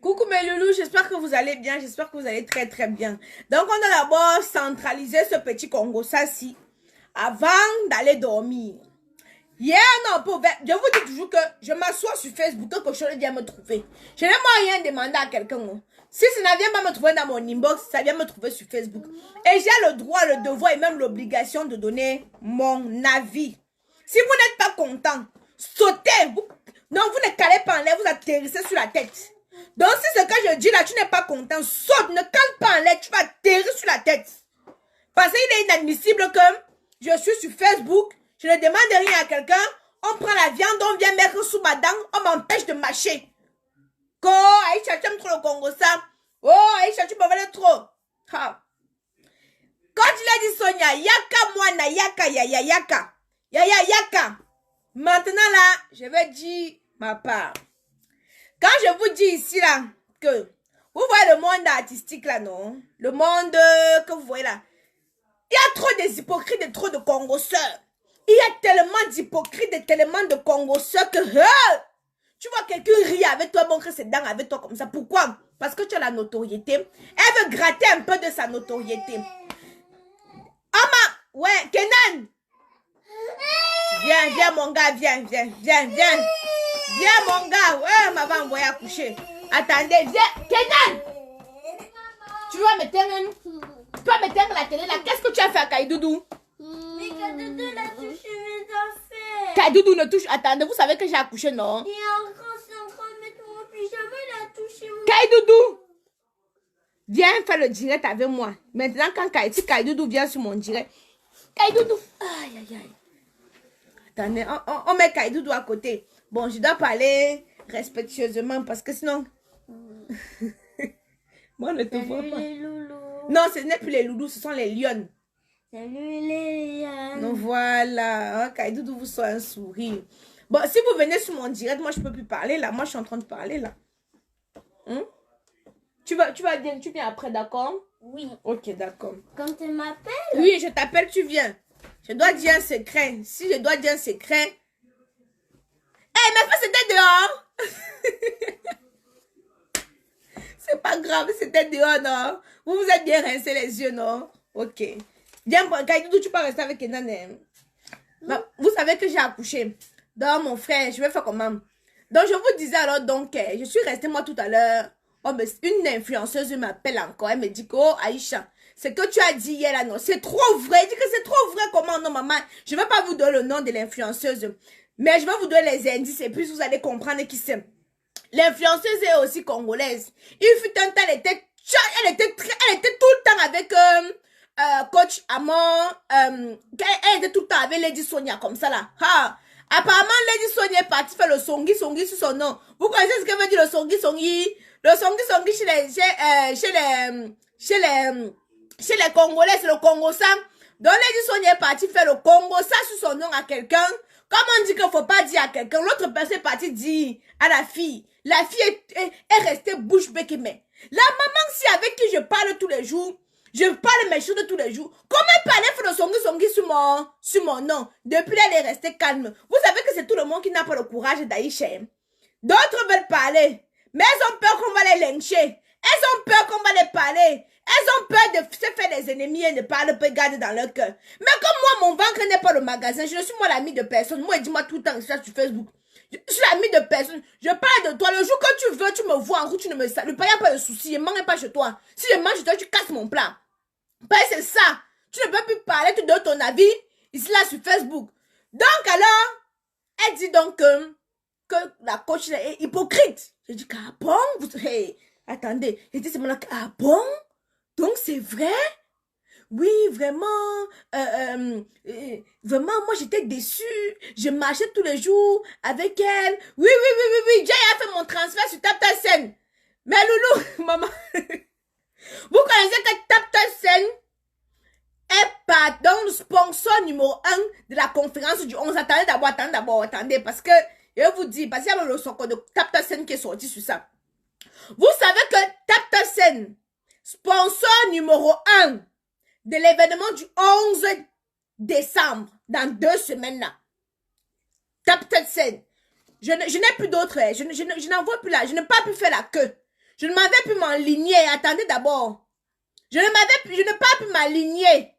Coucou mes loulous, j'espère que vous allez bien, j'espère que vous allez très très bien. Donc on a d'abord centralisé ce petit Congo ça-ci avant d'aller dormir. Hier, non, je vous dis toujours que je m'assois sur Facebook, quelque chose vient me trouver. Je n'ai rien demandé à quelqu'un. Si ça ne vient pas me trouver dans mon inbox, ça vient me trouver sur Facebook. Et j'ai le droit, le devoir et même l'obligation de donner mon avis. Si vous n'êtes pas content, sautez. Non, vous ne calez pas en l'air, vous atterrissez sur la tête. Donc si ce que je dis là, tu n'es pas content, saute, ne cale pas en l'air, tu vas atterrir sur la tête. Parce qu'il est inadmissible que je suis sur Facebook, je ne demande rien à quelqu'un, on prend la viande, on vient mettre sous ma dent, on m'empêche de mâcher. Oh, Aïcha, tu aimes trop le Congo ça. Oh, Aïcha, tu m'en trop. Ha. Quand il a dit Sonia, yaka moana, yaka, yaya, yaka. Yaya, yaka. Maintenant là, je vais dire ma part. Quand je vous dis ici là, que vous voyez le monde artistique là, non? Le monde que vous voyez là. Il y a trop des hypocrites et trop de congosseurs. Il y a tellement d'hypocrites et tellement de congosseurs que tu vois quelqu'un rire avec toi, montrer ses dents avec toi comme ça. Pourquoi? Parce que tu as la notoriété. Elle veut gratter un peu de sa notoriété. Ouais, Kenan. Viens mon gars, viens. Viens mon gars. Ouais, m'avait envoyé à coucher. Attendez, viens. Kenan. Tu vas m'éteindre la télé là. Qu'est-ce que tu as fait à Kaïdoudou? Mais Kaïdoudou l'a touché mes affaires. Kaïdoudou ne touche. Attendez, vous savez que j'ai accouché, non? Il est en train de mettre mon pyjama, il a touché mon... Kaïdoudou. Viens faire le direct avec moi. Maintenant, quand Kaïdoudou vient sur mon direct. Kaïdoudou. Aïe. Attendez, on met Kaïdoudou à côté. Bon, je dois parler respectueusement parce que sinon... Moi, ne te vois pas. Les loulous. Non, ce n'est plus les loulous, ce sont les lions. Salut les lions. Donc voilà, Kaïdoudou vous soit un sourire. Bon, si vous venez sur mon direct, moi je peux plus parler là. Moi je suis en train de parler là. Tu viens après, d'accord? Oui. Ok, d'accord. Quand tu m'appelles? Oui, je t'appelle, tu viens. Je dois dire un secret. Si je dois dire un secret. Eh, mais c'était dehors. C'est pas grave, c'était dehors, non? Vous vous êtes bien rincé les yeux, non? Ok. Viens, Kaïdoudou, tu peux rester avec Kenan. Bah, vous savez que j'ai accouché. Donc, mon frère, je vais faire comment? Donc, je vous disais alors, donc, je suis restée moi tout à l'heure. Oh, mais une influenceuse m'appelle encore. Elle me dit que, oh, Aïcha, ce que tu as dit hier là, non, c'est trop vrai. Elle dit que c'est trop vrai. Comment? Non, maman, je ne vais pas vous donner le nom de l'influenceuse. Mais je vais vous donner les indices et puis vous allez comprendre qui c'est. L'influenceuse est aussi congolaise. Il fut un temps, elle était tout le temps avec coach Amon. Elle était tout le temps avec Lady Sonia comme ça là. Ha. Apparemment, Lady Sonia est partie faire le songi sur son nom. Vous connaissez ce que veut dire le songi? Le songi chez les Congolais, c'est le Congo ça. Donc Lady Sonia est partie faire le Congo ça sur son nom à quelqu'un. Comme on dit qu'il ne faut pas dire à quelqu'un, l'autre personne est partie dire à la fille. La fille est restée bouche bée qui met. La maman, si avec qui je parle tous les jours, je parle mes choses tous les jours, comment elle parlait faire le songi sur mon nom? Depuis là, elle est restée calme. Vous savez que c'est tout le monde qui n'a pas le courage d'Aïcha. D'autres veulent parler, mais elles ont peur qu'on va les lyncher. Elles ont peur qu'on va les parler. Elles ont peur de se faire des ennemis et ne pas le garder dans leur cœur. Mais comme moi, mon ventre n'est pas le magasin, je ne suis moi l'ami de personne. Moi, dis-moi tout le temps que je suis sur Facebook. Je suis l'ami de personne. Je parle de toi. Le jour que tu veux, tu me vois en route, tu ne me salues pas. Il n'y a pas de souci. Je ne mange pas chez toi. Si je mange chez toi, tu casses mon plat. Ben, c'est ça. Tu ne peux plus parler, tu donnes ton avis ici là sur Facebook. Donc alors, elle dit donc que la coach est hypocrite. J'ai dit, ah bon? Hey, attendez. J'ai dit, c'est mon ah bon? Donc c'est vrai? Oui, vraiment, vraiment, moi j'étais déçue. Je marchais tous les jours avec elle. Oui. J'ai fait mon transfert sur TapTapSend. Mais loulou, maman, vous connaissez que TapTapSend est pardon, le sponsor numéro 1 de la conférence du 11. Attendez, parce que, je vais vous dire, parce qu'il y a le soccer de TapTapSend qui est sorti sur ça. Vous savez que TapTapSend, sponsor numéro 1 de l'événement du 11 décembre, dans 2 semaines là. TapTapSend. Je n'ai plus d'autres, je n'en vois plus là, je n'ai pas pu faire la queue. Je ne m'avais pu m'enligner. Attendez d'abord. Je n'ai pas pu m'aligner.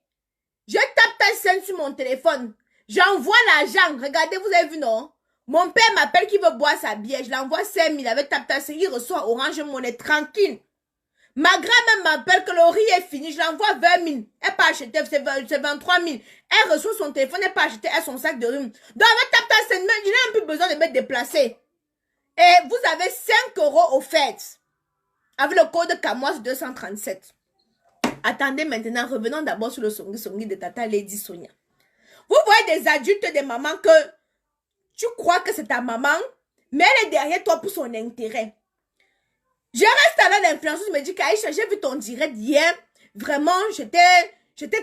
Je tape ta scène sur mon téléphone. J'envoie l'argent. Regardez, vous avez vu, non? Mon père m'appelle qui veut boire sa bière. Je l'envoie 5 000 avec tape ta scène. Il reçoit Orange Money tranquille. Ma grand-mère m'appelle que le riz est fini. Je l'envoie 20 000. Elle peut acheter, c'est 23 000. Elle reçoit son téléphone. Elle peut acheter son sac de riz. Donc, avec tape ta scène, je n'ai même plus besoin de me déplacer. Et vous avez 5 € offerts. Avec le code KAMOS 237. Attendez maintenant, revenons d'abord sur le songi de Tata Lady Sonia. Vous voyez des adultes, des mamans que tu crois que c'est ta maman, mais elle est derrière toi pour son intérêt. Je reste à l'influenceuse me dit qu'Aïcha, j'ai vu ton direct hier. Vraiment, j'étais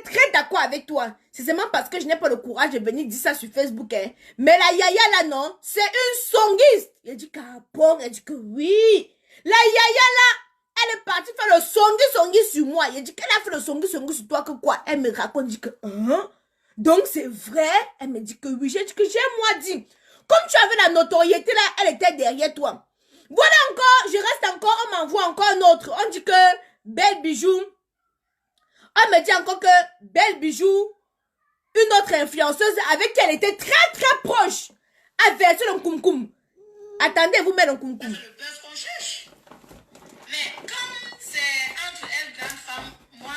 très d'accord avec toi. C'est seulement parce que je n'ai pas le courage de venir dire ça sur Facebook. Hein. Mais la yaya là, non, c'est une songiste. Il a dit qu'apon, elle dit que oui. La yaya là, elle est partie faire le songi sur moi. Il a dit qu'elle a fait le songi sur toi que quoi. Elle me raconte, dit que hein? Donc c'est vrai. Elle me dit que oui. J'ai dit que j'ai moi dit. Comme tu avais la notoriété là, elle était derrière toi. Voilà encore, je reste encore, on m'envoie encore un autre. On dit que Belle Bijou. On me dit encore que Belle Bijou, une autre influenceuse avec qui elle était très très proche, a versé le koum-koum. Attendez, vous mettez le koum-koum. Le bœuf qu'on cherche. Mais comme c'est entre elles, grande femme, moi,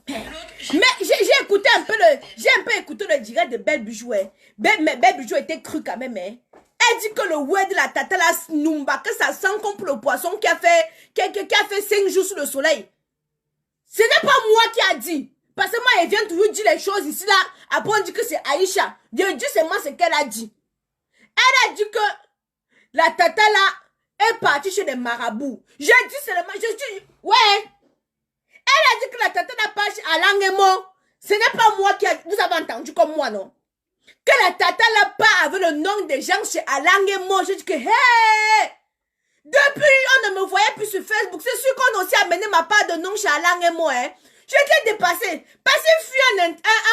l'autre. Mais j'ai écouté un peu écouté le direct de Belle Bijou. Hein. Mais Belle Bijou était crue quand même. Hein. Elle dit que le ouais de la tata la Numba, que ça sent comme le poisson qui a fait 5 jours sous le soleil. Ce n'est pas moi qui a dit. Parce que moi, elle vient toujours dire les choses ici, là. Après, on dit que c'est Aïcha. Dieu dit c'est moi ce qu'elle a dit. Elle a dit que la tata là est partie chez les marabouts. Je dis seulement, je dis, ouais. Elle a dit que la tata n'a pas chez Alain et moi. Ce n'est pas moi qui a dit. Vous avez entendu comme moi, non? Que la tata là pas avec le nom des gens chez Alain et moi. Je dis que, hey! Depuis, on ne me voyait plus sur Facebook. C'est sûr qu'on a aussi amené ma part de nom chez Alain et moi. Hein. J'étais dépassée. Parce qu'il fut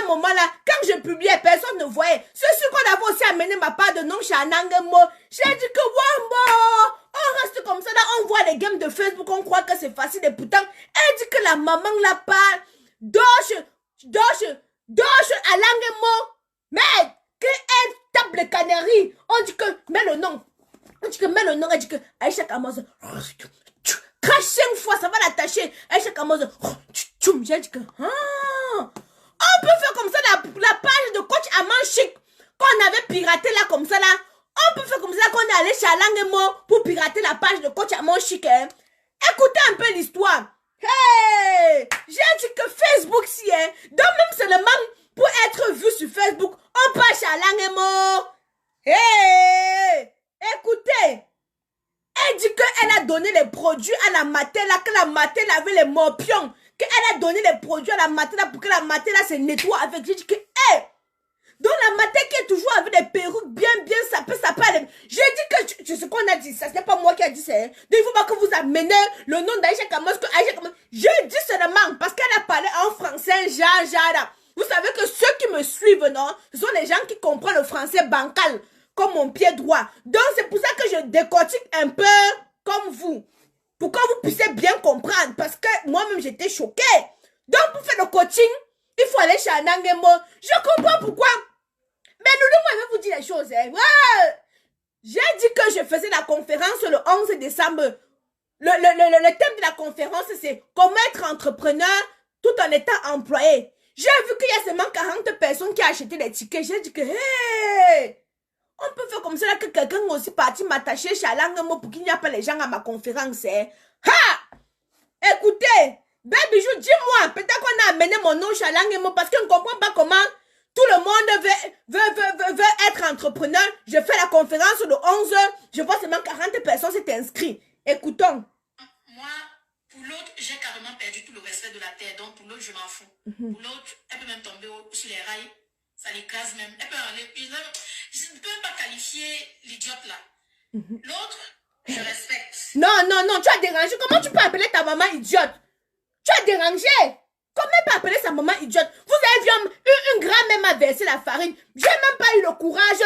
un moment là, quand je publiais, personne ne voyait. C'est sûr qu'on avait aussi amené ma part de nom chez Alain et moi. J'ai dit que, Wambo, on reste comme ça là, on voit les games de Facebook, on croit que c'est facile. Et pourtant, elle dit que la maman là parle, doche, Alain et moi. Mais, qu'elle tape les canaries, on dit que, mets le nom. On dit que mets le nom, elle dit que Aïcha Kamoz, crache 5 fois, ça va l'attacher. Aïcha Kamoz, j'ai dit que, on peut faire comme ça la page de coach Aman Chic, qu'on avait piraté là comme ça là. On peut faire comme ça qu'on est allé chez Alain et moi pour pirater la page de coach Aman Chic. Hein. Écoutez un peu l'histoire. Hey, j'ai dit que Facebook si hein, donc même seulement pour être vu sur Facebook, on passe chez Alain et moi. Hey. Écoutez, elle dit qu'elle a donné les produits à la Matela, que la Matela avait les morpions, qu'elle a donné les produits à la Matela pour que la Matela se nettoie avec. J'ai dit que, hé, donc la Matela qui est toujours avec des perruques bien sapées. J'ai dit que, c'est ce qu'on a dit, ça, ce n'est pas moi qui a dit ça. Hein. Donc il ne faut pas que vous amenez le nom d'Aïcha Kamoz, que Aïcha Kamoz. Je dis seulement, parce qu'elle a parlé en français, Jara. Vous savez que ceux qui me suivent, non, ce sont les gens qui comprennent le français bancal. Comme mon pied droit. Donc, c'est pour ça que je décortique un peu comme vous. Pour que vous puissiez bien comprendre. Parce que moi-même, j'étais choquée. Donc, pour faire le coaching, il faut aller chez Anangemo. Je comprends pourquoi. Mais Loulou, moi, je vais vous dire les choses. Hein. Ouais. J'ai dit que je faisais la conférence le 11 décembre. Le thème de la conférence, c'est comment être entrepreneur tout en étant employé. J'ai vu qu'il y a seulement 40 personnes qui ont acheté les tickets. J'ai dit que, hey! On peut faire comme ça là que quelqu'un aussi parti m'attacher chez Alain pour qu'il n'y a pas les gens à ma conférence. Hein. Ha! Écoutez, Belle Bijou, dis-moi, peut-être qu'on a amené mon nom chez Alain parce qu'on ne comprend pas comment tout le monde veut être entrepreneur. Je fais la conférence le 11, je vois seulement 40 personnes s'est inscrites. Écoutons. Moi, pour l'autre, j'ai carrément perdu tout le respect de la terre. Donc pour l'autre, je m'en fous. Pour l'autre, elle peut même tomber sur les rails. Ça l'écrase même. Elle peut aller. Je ne peux même pas qualifier l'idiote là. L'autre, je respecte. Non, tu as dérangé. Comment tu peux appeler ta maman idiote? Tu as dérangé. Comment elle peut appeler sa maman idiote? Vous avez vu une grand-mère m'a versé la farine. J'ai même pas eu le courage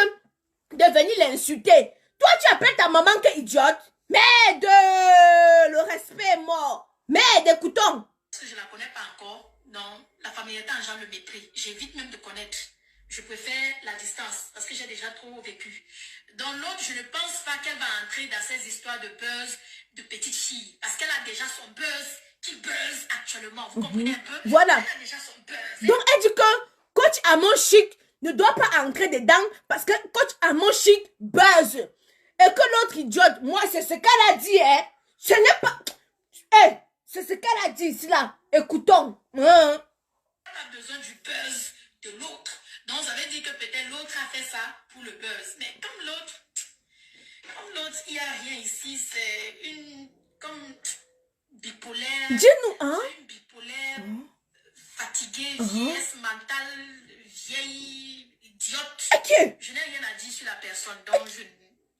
de venir l'insulter. Toi, tu appelles ta maman que idiote? Mais le respect. non, la familiarité engendre le mépris. J'évite même de connaître. Je préfère la distance parce que j'ai déjà trop vécu. Dans l'autre, je ne pense pas qu'elle va entrer dans ces histoires de buzz de petite fille. Parce qu'elle a déjà son buzz qui buzz actuellement. Vous comprenez un peu? Voilà. Elle a déjà son buzz. Donc, elle dit que coach Amon Chic ne doit pas entrer dedans parce que coach Amon Chic buzz. Et que l'autre idiote, moi, c'est ce qu'elle a dit, hein. Ce n'est pas... Hey, c'est ce qu'elle a dit ici, là. Écoutons. Elle a besoin du buzz de l'autre. Donc, ça veut dire que peut-être l'autre a fait ça pour le buzz. Mais comme l'autre, il n'y a rien ici. C'est une... comme bipolaire. Dis-nous, hein? C'est une bipolaire fatiguée, vieillesse mentale, vieille, idiote. Ok. Je n'ai rien à dire sur la personne. Donc,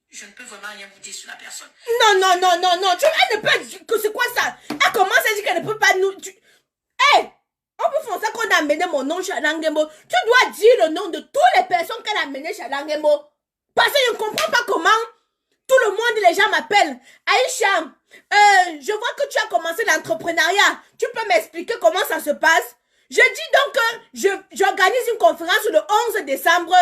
je ne peux vraiment rien vous dire sur la personne. Non, non, non, non, non. Elle ne peut dire que c'est quoi ça? Elle commence à dire qu'elle ne peut pas nous... Hey! On peut faire ça qu'on a amené mon nom chez Langembo. Tu dois dire le nom de toutes les personnes qu'elle a amenées chez Langembo. Parce que je ne comprends pas comment tout le monde, les gens m'appellent. Aïcha, je vois que tu as commencé l'entrepreneuriat. Tu peux m'expliquer comment ça se passe? Je dis donc que j'organise une conférence le 11 décembre.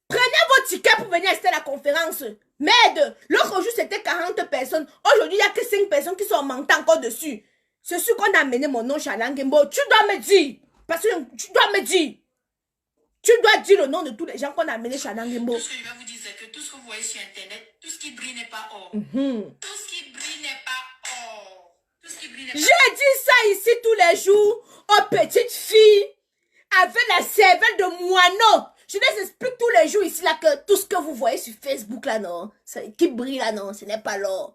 Prenez vos tickets pour venir assister à la conférence. Merde, l'autre jour c'était 40 personnes. Aujourd'hui, il n'y a que 5 personnes qui sont montées encore dessus. C'est sûr qu'on a amené mon nom chez Alain Gembo. Tu dois me dire. Parce que tu dois me dire. Tu dois dire le nom de tous les gens qu'on a amenés chez Alain Gembo. Tout ce que je vais vous dire, c'est que tout ce que vous voyez sur Internet, tout ce qui brille n'est pas or. Tout ce qui brille n'est pas or. Tout ce qui brille n'est pas or. J'ai dit ça ici tous les jours aux petites filles avec la cervelle de moineau. Je les explique tous les jours ici là que tout ce que vous voyez sur Facebook là, non, qui brille là, non, ce n'est pas l'or.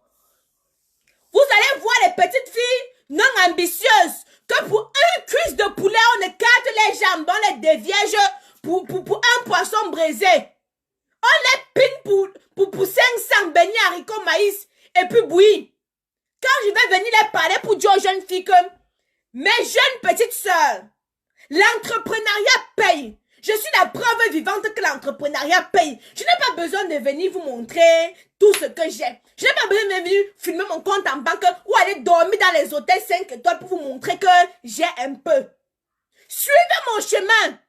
Vous allez voir les petites filles non ambitieuses que pour une cuisse de poulet, on écarte les jambes, on les déviège pour un poisson braisé. On les pine pour 500 beignets haricots maïs et puis bouillis. Quand je vais venir les parler pour dire aux jeunes filles que mes jeunes petites sœurs, l'entrepreneuriat paye. Je suis la preuve vivante que l'entrepreneuriat paye. Je n'ai pas besoin de venir vous montrer tout ce que j'ai. Je n'ai pas besoin de venir filmer mon compte en banque ou aller dormir dans les hôtels 5 étoiles pour vous montrer que j'ai un peu. Suivez mon chemin.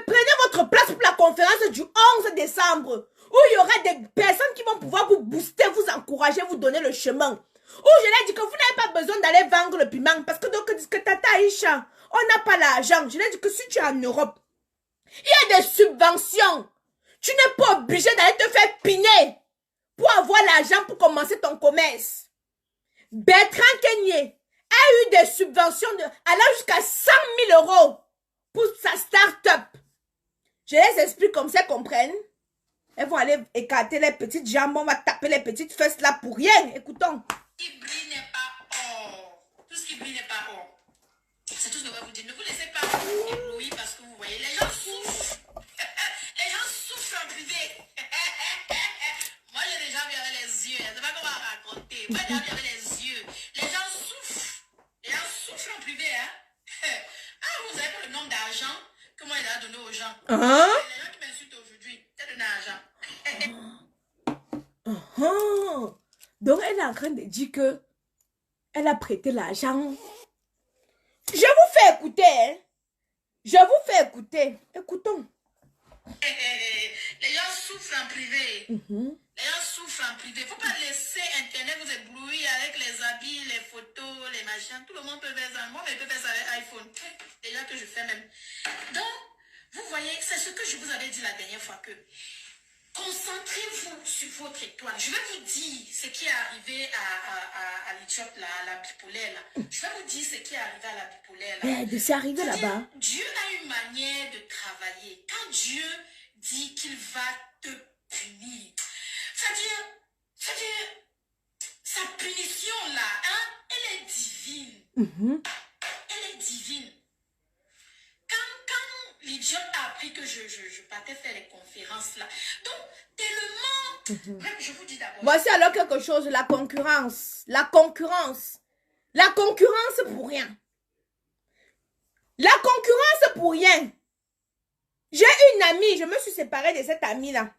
Prenez votre place pour la conférence du 11 décembre où il y aura des personnes qui vont pouvoir vous booster, vous encourager, vous donner le chemin. Où je leur dis que vous n'avez pas besoin d'aller vendre le piment parce que donc disent que Tata Aïcha, on n'a pas l'argent. Je leur dis que si tu es en Europe, il y a des subventions. Tu n'es pas obligé d'aller te faire piner pour avoir l'argent pour commencer ton commerce. Bertrand Kenyé a eu des subventions allant jusqu'à 100 000 € pour sa start-up. Je les explique comme ça, comprennent. Elles vont aller écarter les petites jambes, on va taper les petites fesses là pour rien. Écoutons. Tout ce qui brille n'est pas or. Tout ce qui brille n'est pas or. C'est tout ce que je vais vous dire. Ne vous laissez pas éblouir parce que vous voyez, les gens souffrent. Les gens souffrent en privé. Moi, j'ai déjà vu avec les yeux. Je ne sais pas comment raconter. Moi, j'ai déjà vu avec les yeux. Les gens souffrent. Les gens souffrent en privé. Hein? Ah, vous avez pas le nombre d'argent que moi, il a donné aux gens. Les gens qui m'insultent aujourd'hui, c'est donné l'argent. Donc, elle est en train de dire que elle a prêté l'argent. Je vous fais écouter. Hein? Je vous fais écouter. Écoutons. Les gens souffrent en privé. Les gens souffrent en privé. Il ne faut pas laisser Internet vous éblouir avec les habits, les photos, les machins. Tout le monde peut faire ça. Moi, je peux faire ça avec iPhone. Déjà que je fais même. Donc, vous voyez, c'est ce que je vous avais dit la dernière fois que concentrez-vous sur votre étoile. Je vais vous dire ce qui est arrivé à l'Éthiopie, à la bipolaire. Là. Je vais vous dire ce qui est arrivé à la bipolaire. Là. C'est arrivé là-bas. Dieu a une manière de travailler. Quand Dieu dit qu'il va te punir, c'est-à-dire, sa punition là, hein, elle est divine. Elle est divine. Quand l'idiote a appris que je partais faire les conférences là, donc tellement, même je vous dis d'abord. Voici alors quelque chose, la concurrence. La concurrence. La concurrence pour rien. La concurrence pour rien. J'ai une amie, je me suis séparée de cette amie-là.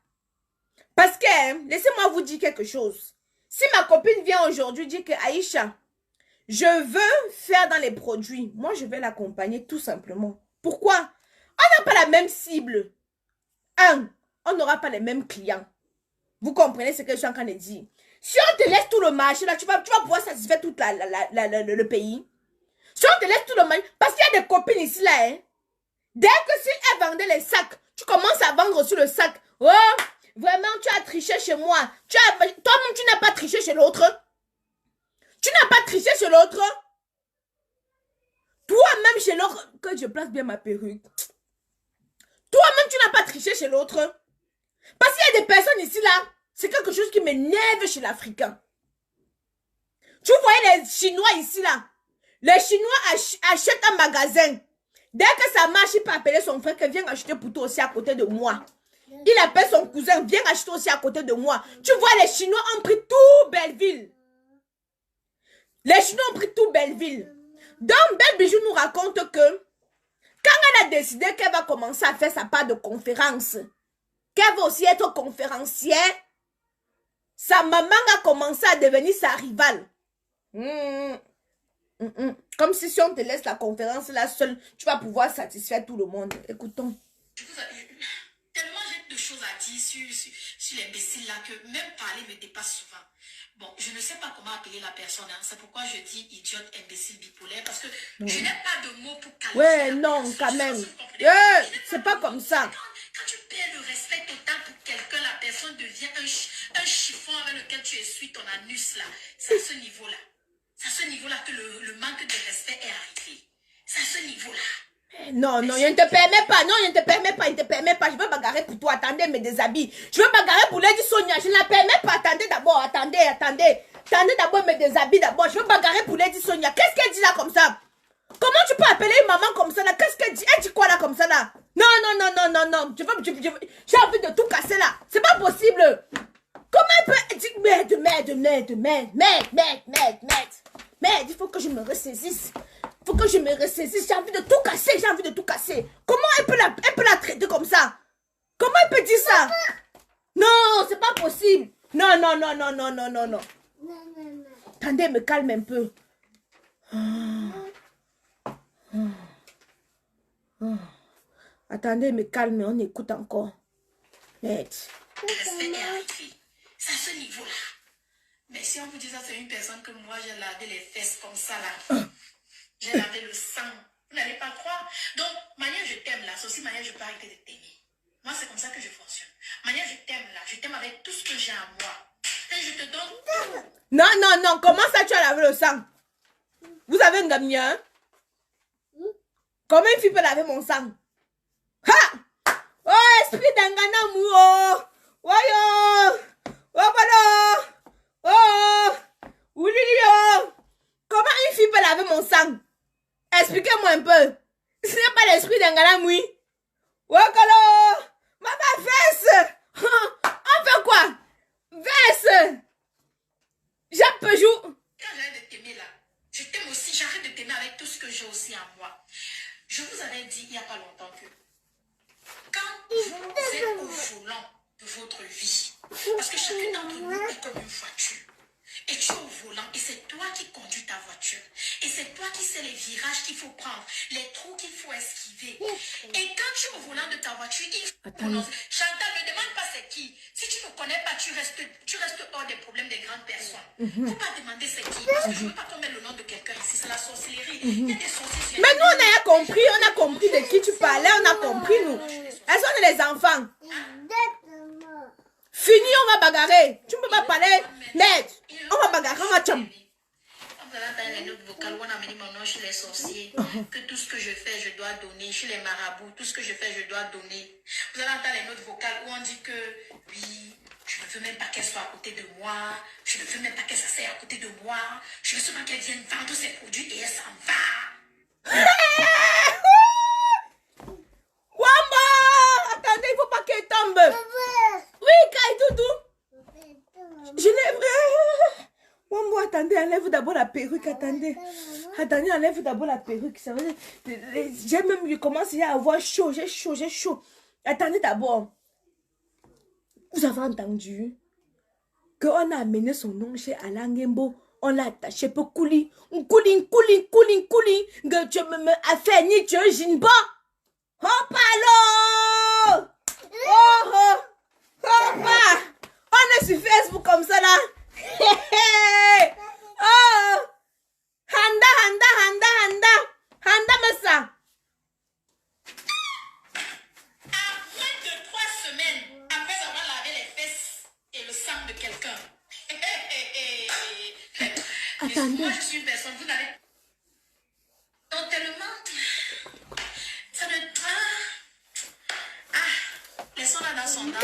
Parce que, laissez-moi vous dire quelque chose. Si ma copine vient aujourd'hui dire que Aïcha, je veux faire dans les produits. Moi, je vais l'accompagner tout simplement. Pourquoi? On n'a pas la même cible. On n'aura pas les mêmes clients. Vous comprenez ce que je suis en train de dire? Si on te laisse tout le marché, là, tu vas pouvoir satisfaire tout le pays. Si on te laisse tout le marché, parce qu'il y a des copines ici, là, hein. Dès que si elles vendaient les sacs, tu commences à vendre aussi le sac. Oh, vraiment, tu as triché chez moi. Toi-même, tu n'as pas triché chez l'autre. Tu n'as pas triché chez l'autre. Toi-même, chez l'autre, que je place bien ma perruque. Toi-même, tu n'as pas triché chez l'autre. Parce qu'il y a des personnes ici, là, c'est quelque chose qui m'énerve chez l'Africain. Tu voyais les Chinois ici, là. Les Chinois achètent un magasin. Dès que ça marche, il peut appeler son frère qui vient acheter pour toi aussi à côté de moi. Il appelle son cousin, viens acheter aussi à côté de moi. Tu vois, les Chinois ont pris tout Belleville. Les Chinois ont pris tout Belleville. Donc, Belle Bijou nous raconte que quand elle a décidé qu'elle va commencer à faire sa part de conférence, qu'elle va aussi être conférencière, sa maman a commencé à devenir sa rivale. Comme si on te laisse la conférence là seule, tu vas pouvoir satisfaire tout le monde. Écoutons. Tellement j'ai de choses à dire sur l'imbécile là que même parler me dépasse souvent. Bon, je ne sais pas comment appeler la personne. Hein. C'est pourquoi je dis idiote, imbécile, bipolaire. Parce que je n'ai pas de mots pour qualifier. Ouais, non, quand même. C'est pas comme ça. Quand tu perds le respect total pour quelqu'un, la personne devient un chiffon avec lequel tu essuies ton anus là. C'est à ce niveau-là. C'est à ce niveau-là que le manque de respect est arrivé. C'est à ce niveau-là. Non, non, je ne te permets pas. Non, je ne te permets pas. Je ne te permets pas. Je veux bagarrer pour toi. Attendez, me déshabille. Je veux bagarrer pour Lady Sonia. Je ne la permets pas. Attendez d'abord. Attendez. Attendez d'abord, me déshabille d'abord. Je veux bagarrer pour Lady Sonia. Qu'est-ce qu'elle dit là comme ça? Comment tu peux appeler une maman comme ça là? Qu'est-ce qu'elle dit? Elle dit quoi là comme ça là? Non, non, non, non, non, non. J'ai envie de tout casser là. C'est pas possible. Comment elle peut dire merde, il faut que je me ressaisisse. Il faut que je me ressaisisse. J'ai envie de tout casser. J'ai envie de tout casser. Comment elle peut la traiter comme ça? Comment elle peut dire ça? Non, c'est pas possible. Non, non, non, non, non, non, non, non. Attendez, me calme un peu. Attendez, me calme, on écoute encore. Merde. Respect est arrivé. C'est à ce niveau-là. Mais si on vous dit ça, c'est une personne que moi, j'ai lavé les fesses comme ça, là. J'ai lavé le sang. Vous n'allez pas croire. Donc, manière, je t'aime, là. C'est aussi manière, je peux arrêter de t'aimer. Moi, c'est comme ça que je fonctionne. Manière, je t'aime, là. Je t'aime avec tout ce que j'ai en moi. Et je te donne tout. Non, non, non. Comment ça, tu as lavé le sang? Vous avez un gamin, hein? Comment une fille peut laver mon sang? Ha! Oh, esprit d'Angana Mou! Woyo! Wabalo! Oh! Oulilio! Comment une fille peut laver mon sang? Expliquez-moi un peu. Ce n'est pas l'esprit d'Angana Mou. Wakalo! Maman, veste! On fait quoi? Veste! Jacques Peugeot! Quand j'arrête de t'aimer, là, je t'aime aussi. J'arrête de t'aimer avec tout ce que j'ai aussi en moi. Je vous avais dit il n'y a pas longtemps que quand vous êtes au volant de votre vie, parce que chacun d'entre nous est comme une voiture, et tu es au volant, et c'est toi qui conduis ta voiture, et c'est toi qui sais les virages qu'il faut prendre, les trous qu'il faut esquiver. Et quand tu es au volant de ta voiture, il faut prononcer. Chantal, ne demande pas c'est qui. Si tu ne connais pas, tu restes hors des problèmes des grandes personnes. Il ne faut pas demander c'est qui, parce que je ne veux pas qu'on mette le nom de quelqu'un ici, c'est la sorcellerie. Il y a des sorciers. Mais nous, on a compris de qui tu parlais, on a compris, nous. Elles sont les enfants. Fini, on va bagarrer. Tu ne peux pas parler net. On va bagarrer, on va chum. Vous allez entendre les notes vocales où on a mis mon nom chez les sorciers, que tout ce que je fais, je dois donner. Chez les marabouts, tout ce que je fais, je dois donner. Vous allez entendre les notes vocales où on dit que, oui, je ne veux même pas qu'elle soit à côté de moi. Je ne veux même pas qu'elle s'asseye à côté de moi. Je veux seulement qu'elle vienne vendre ses produits et elle s'en va. Wamba! Attendez, il ne faut pas qu'elle tombe. Oui, Kaïdoudou. Je l'ai... Wamba, attendez, enlève d'abord la perruque, attendez. Attendez, enlève d'abord la perruque. J'ai même commencé à avoir chaud, j'ai chaud. Attendez d'abord. Vous avez entendu qu'on a amené son nom chez Alain Gembo On l'a attaché pour couler. Couling. Que tu me as fait ni tu es pas. Hop allô. Oh. On est sur Facebook comme ça là. Oh. Handa Massa. Après 2-3 semaines, après avoir lavé les fesses et le sang de quelqu'un. Attendez. Moi, je suis une personne, vous n'avez... Donc, tellement... Ça me... laissons-la dans son... Dans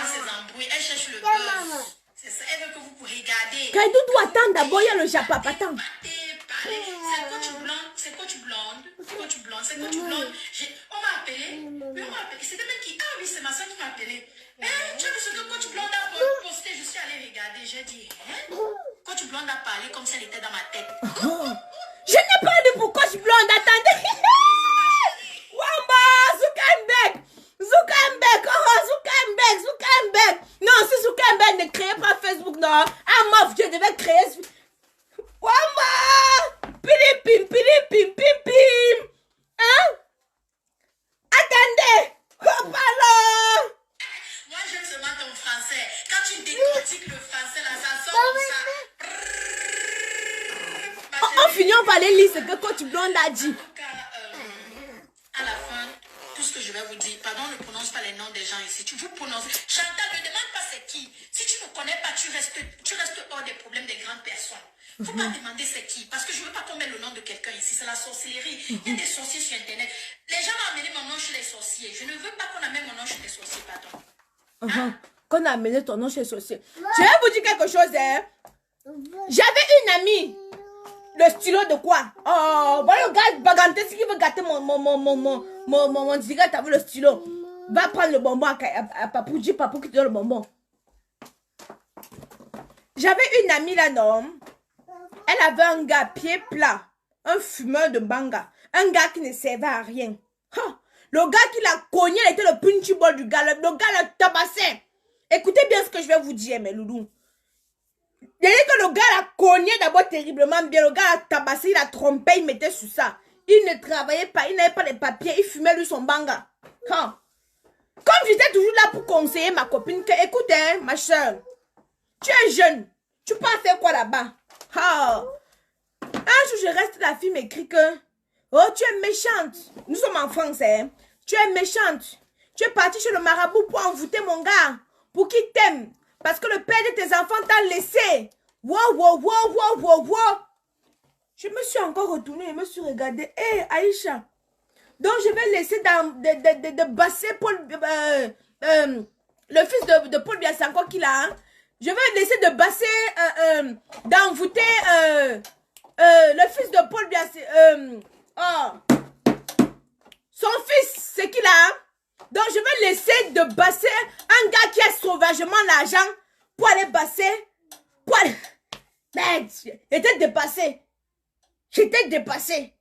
ses embrouilles. Elle cherche le buzz. C'est ça, elle veut que vous regardez. Kaidou doit attendre d'abord, il y a le japapatan. C'est coach blonde. On m'a appelé. C'était même qui? Ah oui, c'est ma soeur qui m'a appelé. Tu as vu ce que coach blonde a posté? Je suis allée regarder. J'ai dit, coach blonde a parlé comme si elle était dans ma tête. Je n'ai pas de pour coach blonde, attendez. Wamba, Zuckerberg. Non, si Zuckerberg ne créait pas Facebook, non. Ah, meuf, je devais créer. Wamba, pim. Hein? Attendez. Allô. Moi, j'aime seulement ton français. Quand tu décortiques le français, là, ça sort comme ça. On finit par aller lire ce que coach blonde a dit. En tout cas, à la fin, tout ce que je vais vous dire, pardon, ne prononce pas les noms des gens ici. Tu vous prononces. Chantal, ne demande pas c'est qui. Si tu ne connais pas, tu restes hors des problèmes des grandes personnes. Il ne faut pas demander c'est qui. Parce que je ne veux pas tomber le nom de quelqu'un ici. C'est la sorcellerie. Il y a des sorciers sur Internet. Les gens ont amené mon nom chez les sorciers. Je ne veux pas qu'on amène mon nom chez les sorciers, pardon. Hein? Qu'on a amené ton nom chez les sorciers. Je vais vous dire quelque chose, hein. J'avais une amie. Le stylo de quoi? Oh, voilà le gars baganté, si qui veut gâter mon cigarette, t'as vu le stylo. Va prendre le bonbon à Papou, dis Papou qui te donne le bonbon. J'avais une amie là, non? Elle avait un gars pied plat, un fumeur de banga, un gars qui ne servait à rien. Le gars qui l'a cogné, il était le punchy ball du gars, le gars l'a tabassé. Écoutez bien ce que je vais vous dire, mes loulous. Il a dit que le gars l'a cogné d'abord terriblement bien. Le gars l'a tabassé, il a trompé, il mettait sur ça. Il ne travaillait pas, il n'avait pas les papiers, il fumait lui son banga. Comme j'étais toujours là pour conseiller ma copine, que, écoute, hein, ma soeur, tu es jeune, tu peux faire quoi là-bas? Un jour, je reste, la fille m'écrit que, oh, tu es méchante. Nous sommes en France, hein. Tu es méchante. Tu es partie chez le marabout pour envoûter mon gars, pour qu'il t'aime. Parce que le père de tes enfants t'a laissé. Wow. Je me suis encore retournée, je me suis regardée. Hé, Aïcha. Donc, je vais laisser de basser Paul, le fils de Paul Biasanko qu'il a. Hein. Je vais laisser de basser, d'envoûter le fils de Paul Biasanko. Son fils, c'est qu'il a. Hein. Donc, je vais laisser de basser un gars qui a sauvagement l'argent pour aller basser. Merde, j'étais dépassé.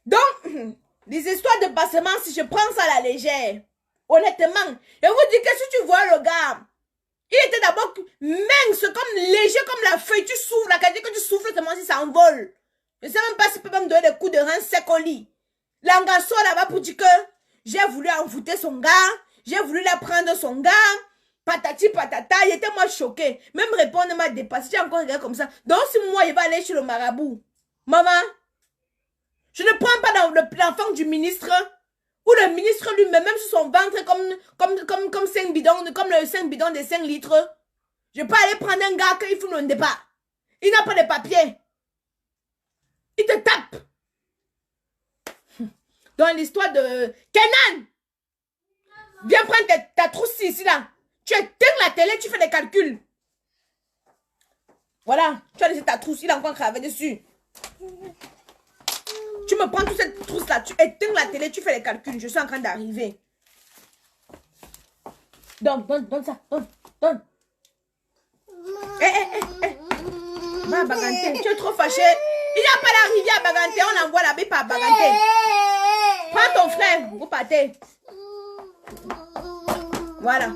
Donc, les histoires de bassement, si je prends ça à la légère, honnêtement, je vous dis que si tu vois le gars, il était d'abord mince, comme léger, comme la feuille, tu souffles, la qualité que tu souffles, seulement si ça envole. Je ne sais même pas si tu peux même donner des coups de rein sec au lit. L'angasso là-bas pour dire que j'ai voulu envoûter son gars, j'ai voulu la prendre son gars, patati patata, il était moi choqué. Même répondre m'a dépassé, j'ai encore regardé comme ça. Donc si moi, il va aller chez le marabout, maman, je ne prends pas dans l'enfant du ministre, ou le ministre lui-même, même sur son ventre, comme 5 bidons, comme le 5 bidons de 5 litres. Je peux aller prendre un gars qu'il faut ne départ. Il n'a pas de papier. Il te tape. Dans l'histoire de Kenan, viens prendre ta trousse ici là. Tu éteins la télé, tu fais des calculs. Voilà, tu as laissé ta trousse, il a encore cravé dessus. Tu me prends toute cette trousse là, tu éteins la télé, tu fais les calculs. Je suis en train d'arriver. Donne ça, donne. Va Baganté, tu es trop fâché. Il n'y a pas la rivière Baganté, on envoie la baie par Baganté. Prends ton frère, vous partez. Voilà.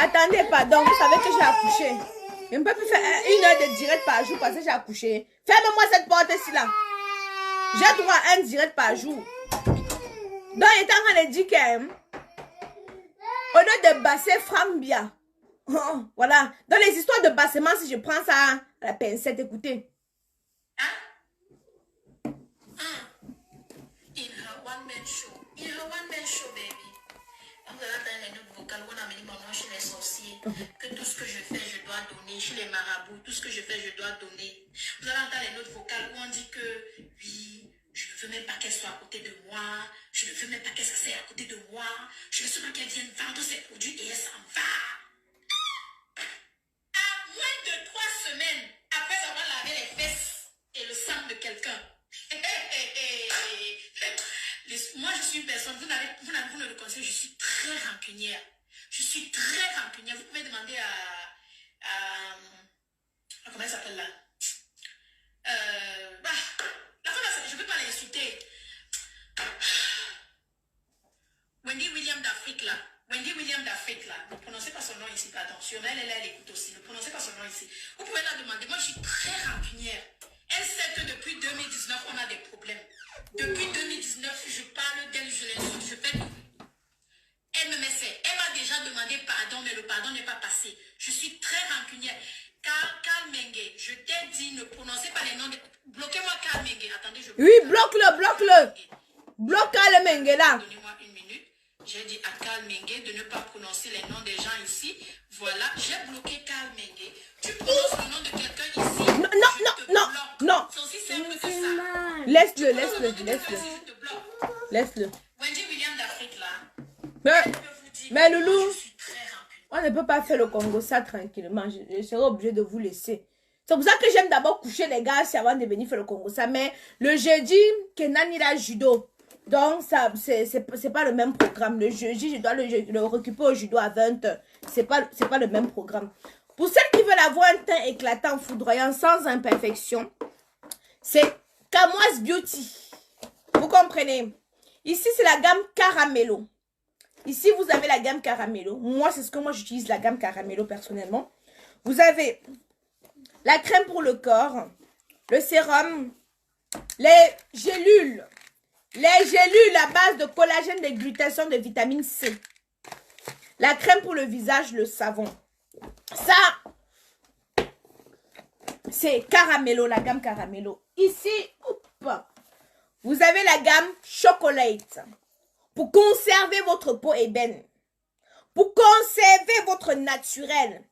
Attendez, pardon, vous savez que j'ai accouché. Je ne peux plus faire 1 heure de direct par jour parce que j'ai accouché. Ferme-moi cette porte-ci là. J'ai droit à 1 direct par jour. Donc, il est en train de dire que, au lieu de basser, frappe bien. Voilà. Dans les histoires de bassement, si je prends ça à la pincette, écoutez. In her one-man show, baby. Vous allez entendre les notes vocales, on a mis maman chez les sorciers, que tout ce que je fais, je dois donner. Chez les marabouts, tout ce que je fais, je dois donner. Vous allez entendre les notes vocales où on dit que, oui, je ne veux même pas qu'elle soit à côté de moi. Je ne veux même pas qu'elle s'asseye à côté de moi. Je veux seulement qu'elle vienne vendre ses produits et elle s'en va. À moins de 3 semaines après avoir lavé les fesses et le sang de quelqu'un. Moi, je suis une personne, vous ne le connaissez, je suis très rancunière. Je suis très rancunière. Vous pouvez demander comment elle s'appelle là? La femme, je ne peux pas l'insulter. Wendy William d'Afrique là. Wendy William d'Afrique là. Ne prononcez pas son nom ici, pardon. Sur elle écoute aussi. Ne prononcez pas son nom ici. Vous pouvez la demander. Moi, je suis très rancunière. Elle sait que depuis 2019, on a des problèmes. Depuis 2019, je parle d'elle, je l'insulte, je fais tout. Elle me met ça. Elle m'a déjà demandé pardon, mais le pardon n'est pas passé. Je suis très rancunière. Carl Menge, je t'ai dit, ne prononcez pas les noms de... Bloquez-moi Carl Menge. Attendez, je... Oui, bloque-le. Bloque Carl Menge là. Donnez-moi une minute. J'ai dit à Carl Menge de ne pas prononcer les noms des gens ici. Voilà, j'ai bloqué Carl Menge. Tu prononces le nom de quelqu'un ici. Non. C'est aussi simple que ça. Laisse-le. Wendy William d'Afrique là. Mais Loulou, on ne peut pas faire le Congo ça tranquillement. Je serai obligée de vous laisser. C'est pour ça que j'aime d'abord coucher les gars avant de venir faire le Congo ça. Mais le jeudi, Kenan il a judo. Donc, c'est pas le même programme. Le jeudi, je dois le récupérer au judo à 20h. C'est pas le même programme. Pour celles qui veulent avoir un teint éclatant, foudroyant, sans imperfection, c'est Camoise Beauty. Vous comprenez? Ici, c'est la gamme Caramello. Ici, vous avez la gamme Caramello. Moi, c'est ce que moi, j'utilise la gamme Caramello personnellement. Vous avez la crème pour le corps, le sérum, les gélules. Les gélules à base de collagène, de glutation, de vitamine C. La crème pour le visage, le savon. Ça, c'est Caramello, la gamme Caramello. Ici, vous avez la gamme Chocolate. Pour conserver votre peau ébène. Pour conserver votre naturel.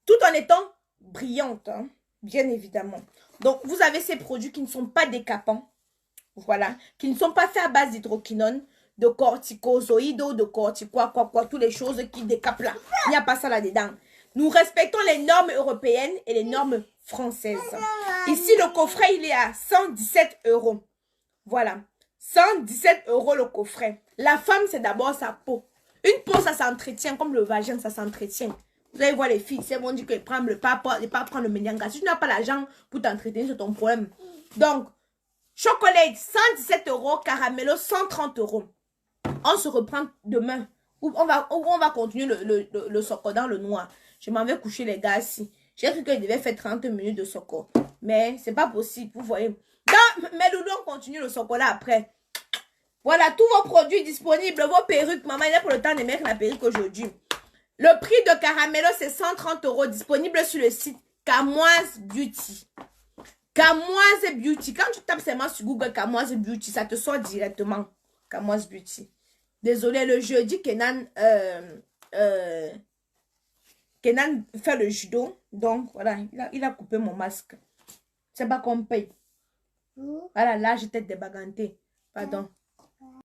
Tout en étant brillante, hein, bien évidemment. Donc, vous avez ces produits qui ne sont pas décapants. Voilà, qui ne sont pas faits à base d'hydroquinone, de corticozoïdes ou de corticois, toutes les choses qui décapent là. Il n'y a pas ça là-dedans. Nous respectons les normes européennes et les normes françaises. Ici, le coffret, il est à 117 €. Voilà, 117 € le coffret. La femme, c'est d'abord sa peau. Une peau, ça s'entretient, comme le vagin, ça s'entretient. Vous allez voir les filles, c'est bon, dit que prendre le papa, ne pas prendre le ménianga. Si tu n'as pas l'argent pour t'entretenir, c'est ton problème. Donc, Chocolate, 117 €, Caramello, 130 €. On se reprend demain. On va continuer le soko dans le noir. Je m'en vais coucher les gars ici. J'ai cru que je devais faire 30 minutes de soko. Mais c'est pas possible, vous voyez. Mais Loulou, on continue le soko là après. Voilà, tous vos produits disponibles, vos perruques. Maman, il est pour le temps de mettre la perruque aujourd'hui. Le prix de Caramello, c'est 130 €, disponible sur le site Camoise Beauty. Camoise Beauty. Quand tu tapes seulement sur Google Camoise Beauty, ça te sort directement. Camoise Beauty. Désolé, le jeudi, Kenan fait le judo. Donc, voilà, il a coupé mon masque. C'est pas qu'on paye. Voilà, là, j'étais débagantée. Pardon.